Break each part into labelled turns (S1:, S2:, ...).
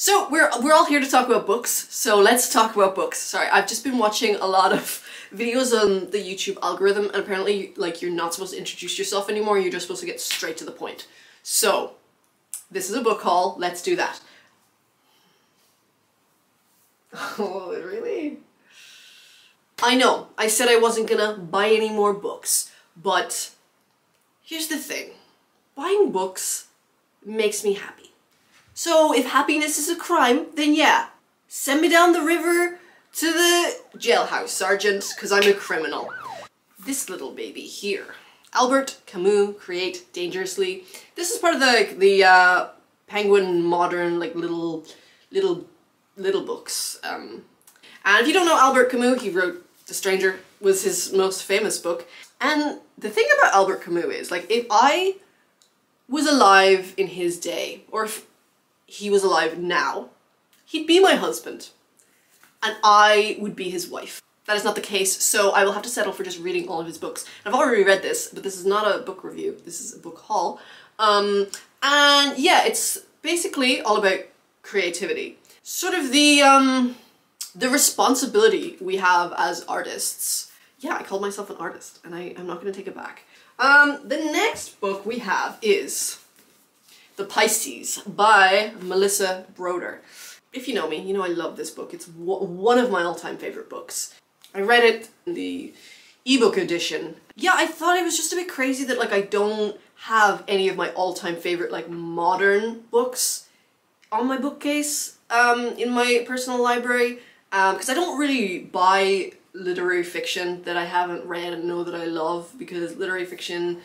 S1: So we're all here to talk about books, so let's talk about books. Sorry, I've just been watching a lot of videos on the YouTube algorithm, and apparently, like, you're not supposed to introduce yourself anymore, you're just supposed to get straight to the point. So, this is a book haul, let's do that. Oh, really? I know, I said I wasn't gonna buy any more books, but here's the thing. Buying books makes me happy. So if happiness is a crime, then yeah, send me down the river to the jailhouse, Sergeant, because I'm a criminal. This little baby here. Albert Camus, Create Dangerously. This is part of the Penguin Modern, like, little books. And if you don't know Albert Camus, he wrote The Stranger, was his most famous book. And the thing about Albert Camus is, like, if I was alive in his day, or if he was alive now, he'd be my husband, and I would be his wife. That is not the case, so I will have to settle for just reading all of his books. I've already read this, but this is not a book review, this is a book haul. And yeah, it's basically all about creativity. Sort of the responsibility we have as artists. Yeah, I called myself an artist, and I'm not gonna take it back. The next book we have is The Pisces by Melissa Broder. If you know me, you know I love this book. It's one of my all-time favorite books. I read it in the ebook edition. Yeah, I thought it was just a bit crazy that, like, I don't have any of my all-time favorite, like, modern books on my bookcase in my personal library, because I don't really buy literary fiction that I haven't read and know that I love, because literary fiction,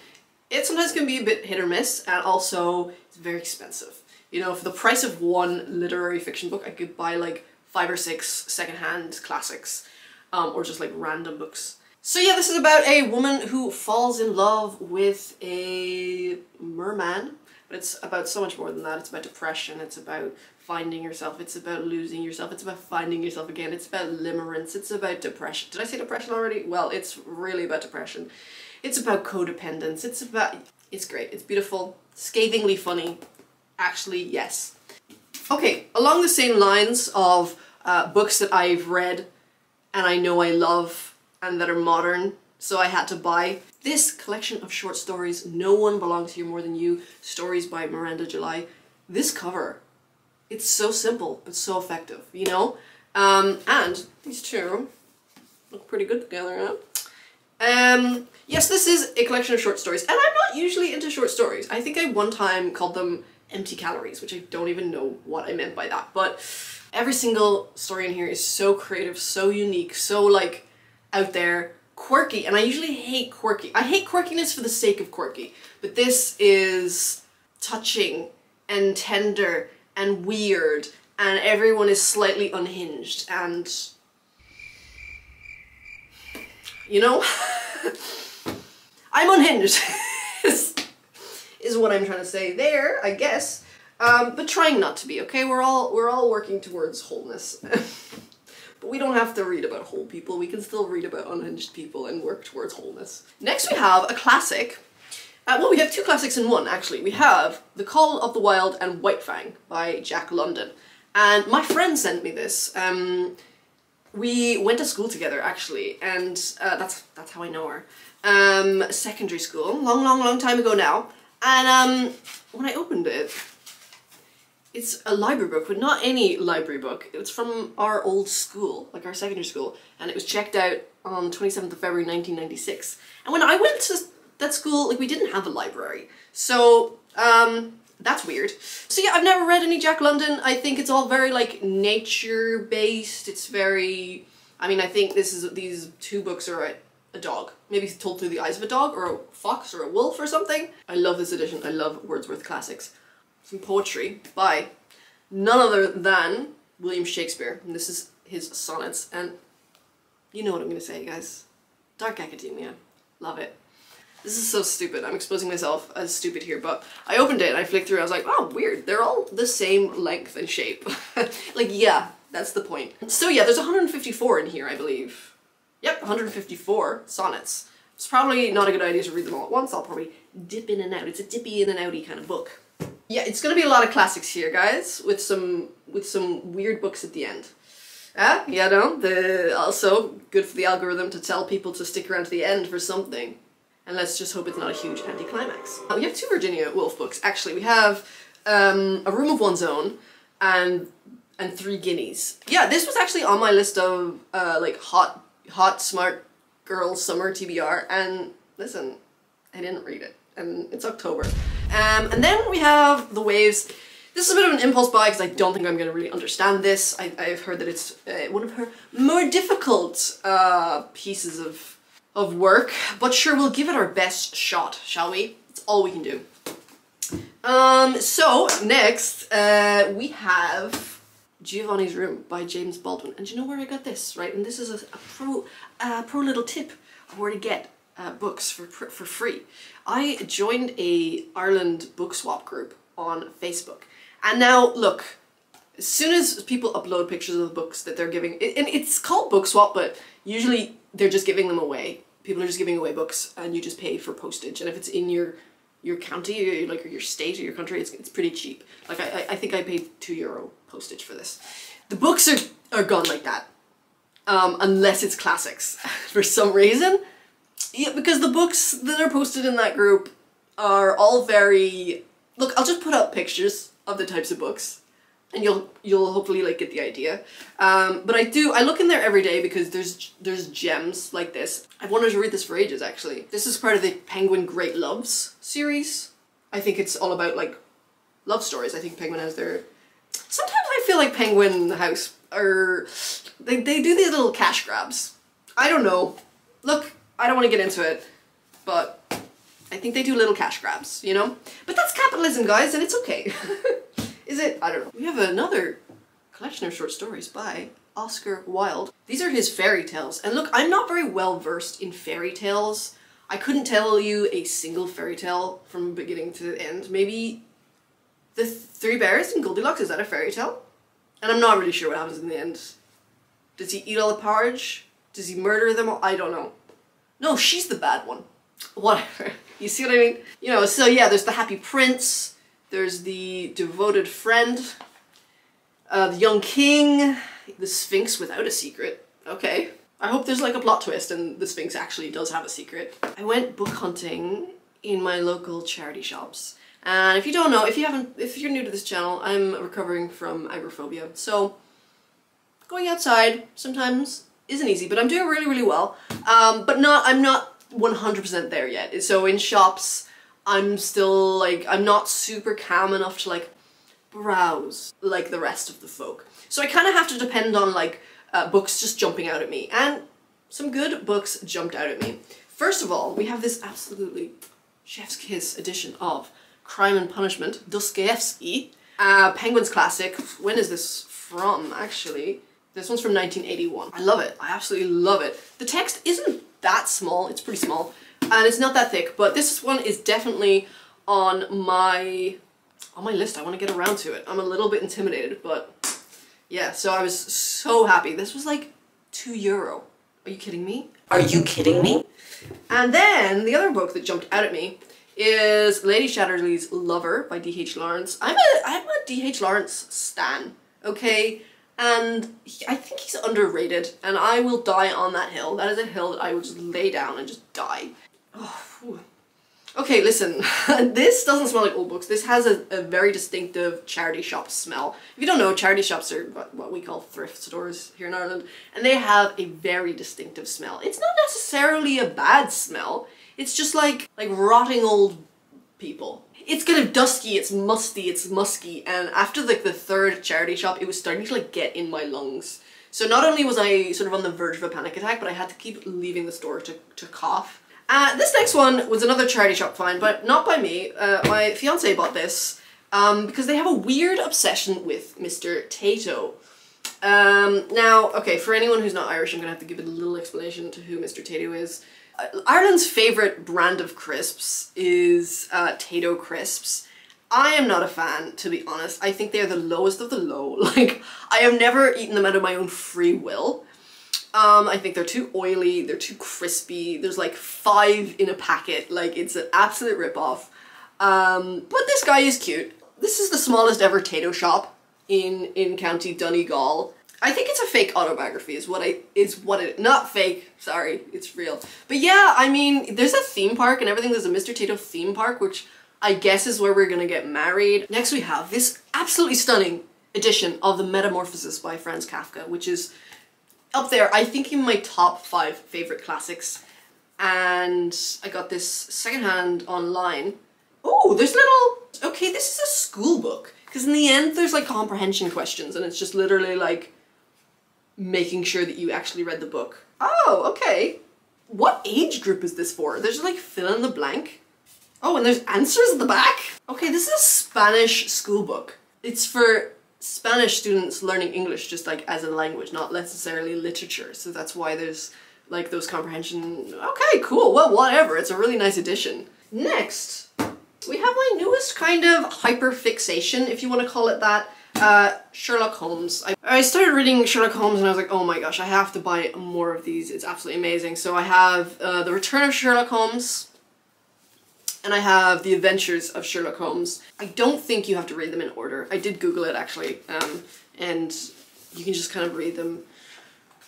S1: it sometimes can be a bit hit or miss, and also it's very expensive. You know, for the price of one literary fiction book, I could buy like 5 or 6 secondhand classics, or just like random books. So yeah, this is about a woman who falls in love with a merman, but it's about so much more than that. It's about depression, it's about finding yourself, it's about losing yourself, it's about finding yourself again, it's about limerence, it's about depression. Did I say depression already? Well, it's really about depression. It's about codependence, it's great, it's beautiful, scathingly funny. Actually, yes. Okay, along the same lines of books that I've read and I know I love and that are modern, so I had to buy this collection of short stories, No One Belongs Here More Than You, stories by Miranda July. This cover, it's so simple but so effective, you know? And these two look pretty good together, huh? Yes, this is a collection of short stories, and I'm not usually into short stories. I think I one time called them empty calories, which I don't even know what I meant by that, but every single story in here is so creative, so unique, so, like, out there, quirky, and I usually hate quirky. I hate quirkiness for the sake of quirky, but this is touching and tender and weird, and everyone is slightly unhinged, and you know? I'm unhinged, is what I'm trying to say there, I guess. But trying not to be, okay? We're all working towards wholeness. But we don't have to read about whole people, we can still read about unhinged people and work towards wholeness. Next we have a classic. Well, we have 2 classics in one, actually. We have The Call of the Wild and White Fang by Jack London. And my friend sent me this. We went to school together, actually, and that's how I know her. Secondary school, long time ago now. And when I opened it, it's a library book, but not any library book. It's from our old school, like our secondary school, and it was checked out on 27th of February 1996. And when I went to that school, like, we didn't have a library, so that's weird. So yeah, I've never read any Jack London. I think it's all very, like, nature-based. It's very, I mean, I think these 2 books are a dog. Maybe told through the eyes of a dog, or a fox, or a wolf, or something. I love this edition. I love Wordsworth classics. Some poetry by none other than William Shakespeare. And this is his sonnets, and you know what I'm gonna say, guys. Dark academia. Love it. This is so stupid. I'm exposing myself as stupid here, but I opened it and I flicked through, I was like, oh, weird. They're all the same length and shape. Like, yeah, that's the point. So yeah, there's 154 in here, I believe. Yep, 154 sonnets. It's probably not a good idea to read them all at once. I'll probably dip in and out. It's a dippy in and outy kind of book. Yeah, it's gonna be a lot of classics here, guys, with some weird books at the end. Yeah, no, also good for the algorithm to tell people to stick around to the end for something. And let's just hope it's not a huge anticlimax. We have 2 Virginia Woolf books, actually. We have A Room of One's Own and 3 Guineas. Yeah, this was actually on my list of like hot smart girls summer TBR, and listen, I didn't read it, and it's October. And then we have The Waves. This is a bit of an impulse buy because I don't think I'm going to really understand this. I've heard that it's one of her more difficult pieces of work, but sure, we'll give it our best shot, shall we? That's all we can do. So next we have Giovanni's Room by James Baldwin, and you know where I got this, right? And this is a pro little tip of where to get books for free. I joined a Ireland book swap group on Facebook, and now look, as soon as people upload pictures of the books that they're giving, and it's called book swap, but usually they're just giving them away. People are just giving away books, and you just pay for postage. And if it's in your county, or your state or your country, it's pretty cheap. Like I think I paid €2 postage for this. The books are gone like that, unless it's classics for some reason. Yeah, because the books that are posted in that group are all very... Look, I'll just put up pictures of the types of books, and you'll hopefully like get the idea. But I look in there every day because there's gems like this. I've wanted to read this for ages, actually. This is part of the Penguin Great Loves series. I think it's all about like love stories. I think Penguin has their... Sometimes I feel like Penguin House are... They do these little cash grabs. I don't know. Look, I don't want to get into it, but I think they do little cash grabs, you know? But that's capitalism, guys, and it's okay. Is it? I don't know. We have another collection of short stories by Oscar Wilde. These are his fairy tales. And look, I'm not very well versed in fairy tales. I couldn't tell you a single fairy tale from beginning to end. Maybe The 3 Bears and Goldilocks, is that a fairy tale? And I'm not really sure what happens in the end. Does he eat all the porridge? Does he murder them all? I don't know. No, she's the bad one. Whatever. You see what I mean? You know, so yeah, there's the Happy Prince, there's the Devoted Friend, the Young King, the Sphinx Without a Secret. Okay. I hope there's like a plot twist and the Sphinx actually does have a secret. I went book hunting in my local charity shops. And if you don't know, if you're new to this channel, I'm recovering from agoraphobia. So going outside sometimes isn't easy, but I'm doing really, really well. But I'm not 100% there yet. So in shops, I'm still like, I'm not super calm enough to like browse like the rest of the folk. So I kind of have to depend on like books just jumping out at me, and some good books jumped out at me. First of all, we have this absolutely chef's kiss edition of Crime and Punishment, Dostoevsky, Penguin's classic. When is this from, actually? This one's from 1981. I love it. I absolutely love it. The text isn't that small. It's pretty small. And it's not that thick, but this one is definitely on my list. I want to get around to it. I'm a little bit intimidated, but yeah, so I was so happy. This was like €2. Are you kidding me? Are you kidding me? And then the other book that jumped out at me is Lady Shatterly'S Lover by D.H. Lawrence. I'm a D.H. Lawrence stan, okay? And I think he's underrated, and I will die on that hill. That is a hill that I will just lay down and just die. Oh, whew. Okay, listen, this doesn't smell like old books. This has a very distinctive charity shop smell. If you don't know, charity shops are what we call thrift stores here in Ireland, and they have a very distinctive smell. It's not necessarily a bad smell. It's just like rotting old people. It's kind of dusky, it's musty, it's musky, and after like the 3rd charity shop, it was starting to like get in my lungs. So not only was I sort of on the verge of a panic attack, but I had to keep leaving the store to cough. This next one was another charity shop find, but not by me. My fiance bought this because they have a weird obsession with Mr. Tato. Now, okay, for anyone who's not Irish, I'm gonna have to give it a little explanation to who Mr. Tato is. Ireland's favourite brand of crisps is Tato crisps. I am not a fan, to be honest. I think they're the lowest of the low. Like, I have never eaten them out of my own free will. I think they're too oily, they're too crispy, there's like 5 in a packet, like it's an absolute rip-off. But this guy is cute. This is the smallest ever tato shop in County Donegal. I think it's a fake autobiography not fake, sorry, it's real. But yeah, I mean, there's a theme park and everything. There's a Mr. Tato theme park, which I guess is where we're gonna get married. Next we have this absolutely stunning edition of the Metamorphosis by Franz Kafka, which is up there, I think, in my top 5 favorite classics. And I got this secondhand online. Oh, there's little, okay, this is a school book. Because in the end, there's like comprehension questions and it's just literally like making sure that you actually read the book. Oh, okay. What age group is this for? There's like fill in the blank. Oh, and there's answers at the back. Okay, this is a Spanish school book. It's for Spanish students learning English just like as a language, not necessarily literature. So that's why there's like those comprehension. Okay, cool. Well, whatever. It's a really nice edition. Next, we have my newest kind of hyperfixation, if you want to call it that. Sherlock Holmes. I started reading Sherlock Holmes and I was like, oh my gosh, I have to buy more of these. It's absolutely amazing. So I have The Return of Sherlock Holmes and I have The Adventures of Sherlock Holmes. I don't think you have to read them in order. I did Google it actually, and you can just kind of read them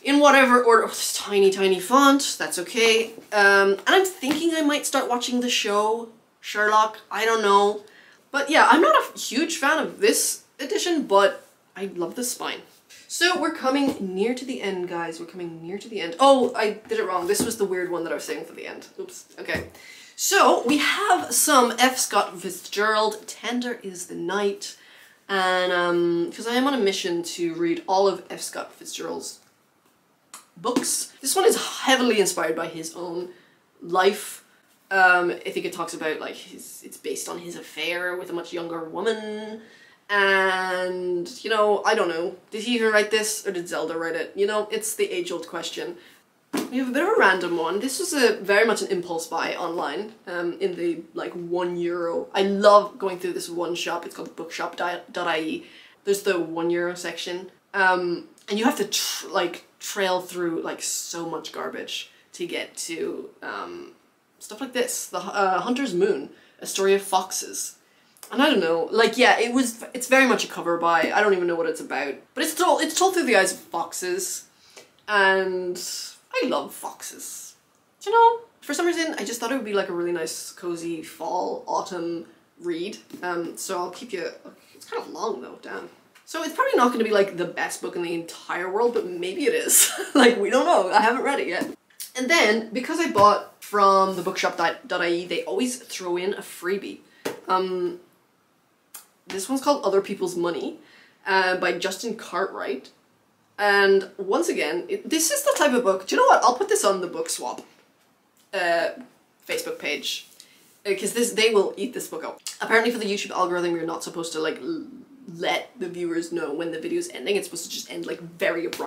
S1: in whatever order. Oh, this tiny, tiny font. That's okay. And I'm thinking I might start watching the show Sherlock. I don't know. But yeah, I'm not a huge fan of this edition, but I love the spine. So we're coming near to the end, guys. We're coming near to the end. Oh, I did it wrong. This was the weird one that I was saying for the end. Oops. Okay. So we have some F. Scott Fitzgerald, Tender is the Night. And because I am on a mission to read all of F. Scott Fitzgerald's books. This one is heavily inspired by his own life. I think it talks about like it's based on his affair with a much younger woman. And, you know, I don't know. Did he even write this or did Zelda write it? You know, it's the age-old question. We have a bit of a random one. This was very much an impulse buy online in the like €1. I love going through this one shop. It's called bookshop.ie. There's the €1 section. And you have to trail through like so much garbage to get to stuff like this. The Hunter's Moon, a story of foxes. And I don't know, like, yeah, it's very much a cover buy. I don't even know what it's about. But it's told through the eyes of foxes. And I love foxes. Do you know? For some reason, I just thought it would be like a really nice, cozy fall, autumn read. So I'll keep you, it's kind of long though, damn. So it's probably not going to be like the best book in the entire world, but maybe it is. Like, we don't know. I haven't read it yet. And then, because I bought from the bookshop.ie, they always throw in a freebie. This one's called Other People's Money by Justin Cartwright. And once again, this is the type of book, do you know what? I'll put this on the Book Swap Facebook page. Because they will eat this book up. Apparently for the YouTube algorithm, you're not supposed to like let the viewers know when the video's ending. It's supposed to just end like very abruptly.